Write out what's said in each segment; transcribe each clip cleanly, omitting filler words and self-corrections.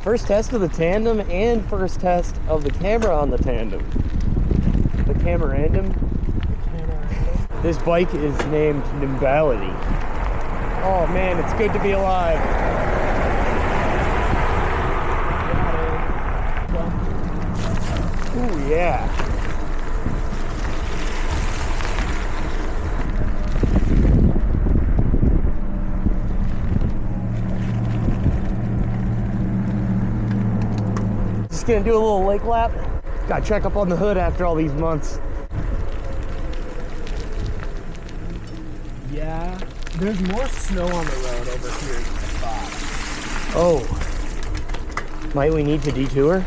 First test of the Tandem and first test of the camera on the Tandem. The Camerandum. This bike is named Nimbality. Oh man, it's good to be alive. Ooh yeah. Just gonna do a little lake lap. Gotta check up on the hood after all these months. Yeah, there's more snow on the road over here than I thought. Oh. Might we need to detour?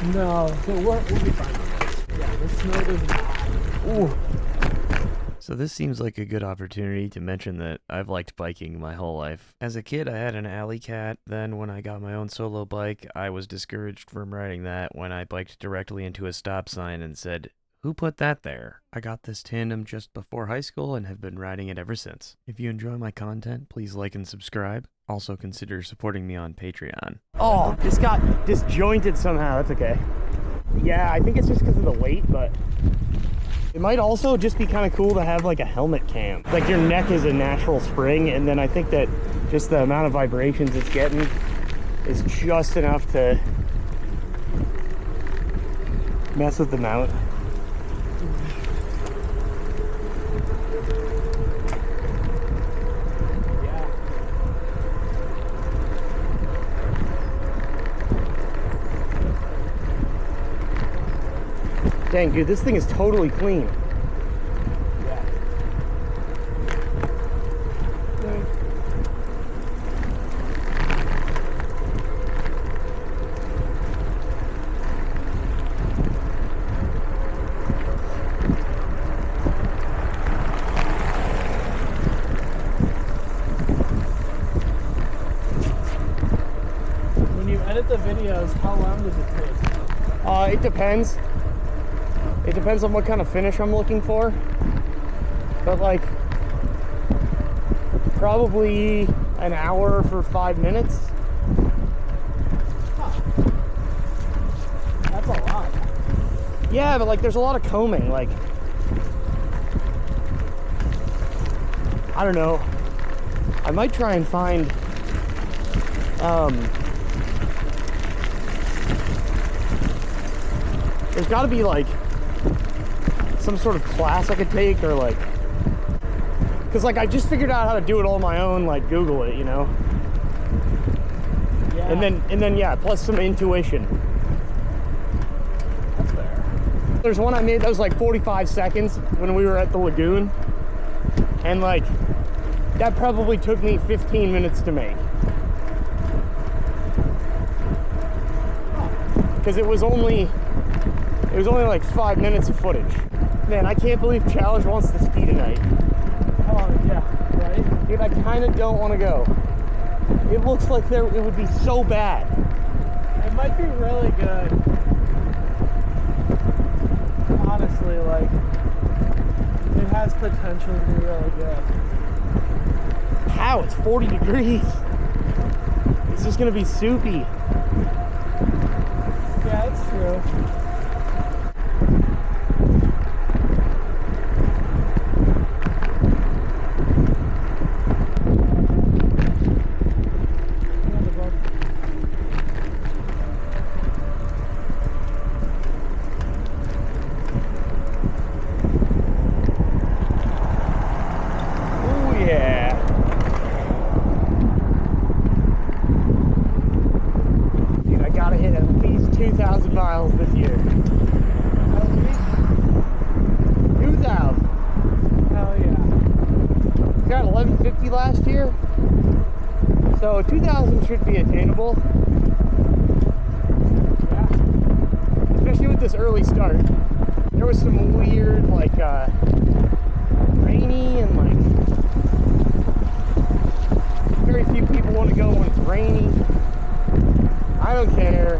No, so we'll be fine with this. Yeah, the snow does not. Ooh. So this seems like a good opportunity to mention that I've liked biking my whole life. As a kid, I had an Alley Cat. Then when I got my own solo bike, I was discouraged from riding that when I biked directly into a stop sign and said, "Who put that there?" I got this Tandem just before high school and have been riding it ever since. If you enjoy my content, please like and subscribe. Also consider supporting me on Patreon. Oh, this got disjointed somehow. That's okay. Yeah, I think it's just because of the weight, but it might also just be kind of cool to have like a helmet cam. Like your neck is a natural spring, and then I think that just the amount of vibrations it's getting is just enough to mess with the mount. Dang, dude, this thing is totally clean. Yeah. When you edit the videos, how long does it take? It depends. It depends on what kind of finish I'm looking for. But like, probably an hour for 5 minutes. Huh. That's a lot. Yeah, but like there's a lot of combing. Like, I don't know. I might try and find there's got to be like some sort of class I could take, or like, because like I just figured out how to do it all on my own, like Google it, you know. Yeah. And then yeah, plus some intuition. That's fair. There's one I made that was like 45 seconds when we were at the lagoon, and like that probably took me 15 minutes to make, because it was only like 5 minutes of footage. Man, I can't believe Challenge wants to ski tonight. Oh yeah, right? Dude, I kind of don't want to go. It looks like it would be so bad. It might be really good. Honestly, like, it has potential to be really good. How? It's 40 degrees. It's just gonna be soupy. Yeah, it's true. Last year, so 2,000 should be attainable. Yeah. Especially with this early start. There was some weird, like, rainy, and like very few people want to go when it's rainy. I don't care.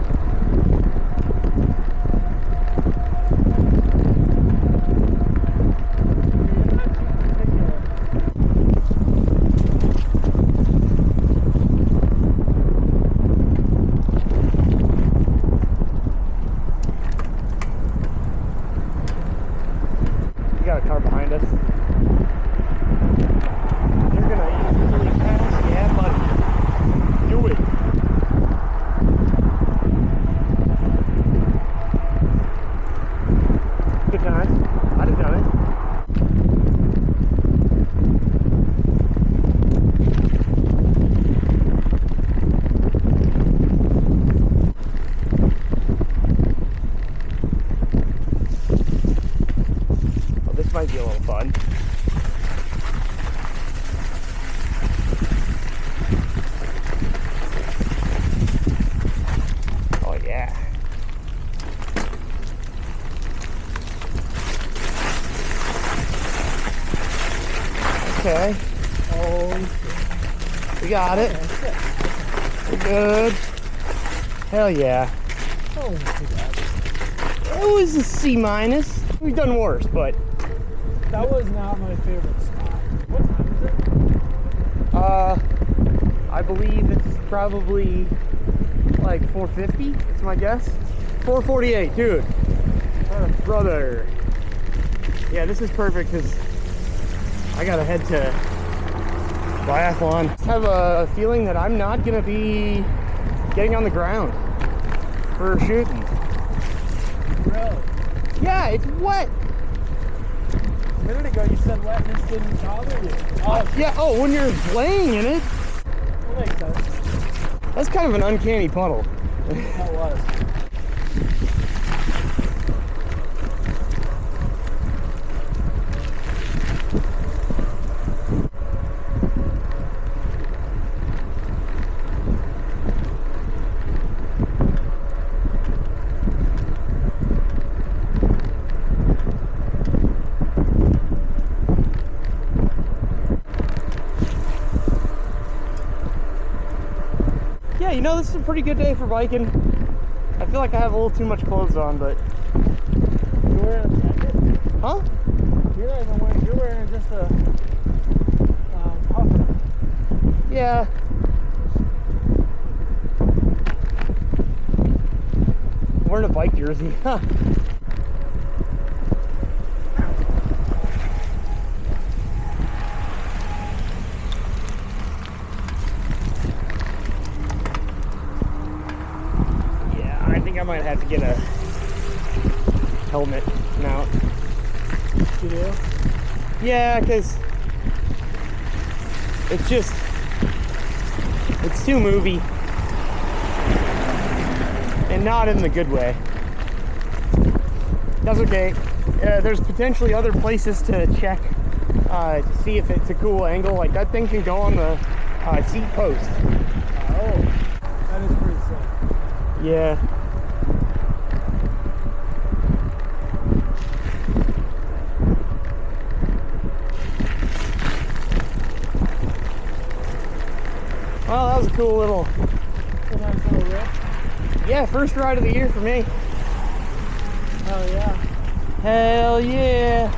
little fun. Oh yeah. Okay. Oh, We got it. okay. We're good. Hell yeah. Oh, my God. It was a C minus. We've done worse, but That was not my favorite spot. What time is it? I believe it's probably like 4:50. That's my guess. 4:48, dude. Brother. Yeah, this is perfect because I gotta head to biathlon. I have a feeling that I'm not gonna be getting on the ground for shooting. Really? Yeah, it's wet. A minute ago you said wetness didn't bother you. Oh, Yeah, oh, when you're playing in it, that makes sense. that's kind of an uncanny puddle. That was. Yeah, you know, this is a pretty good day for biking. I feel like I have a little too much clothes on, but... You're wearing a jacket? Huh? You're not even wearing, you're wearing just a puffer. Yeah. Wearing a bike jersey. Huh. Yeah, I think I might have to get a helmet mount. You do? Yeah, because it's just, it's too movie. And not in the good way. That's okay. There's potentially other places to check to see if it's a cool angle. Like that thing can go on the seat post. Oh, that is pretty sick. Yeah. Well, that was a cool little, A nice little rip. yeah, first ride of the year for me. Oh yeah. Hell yeah.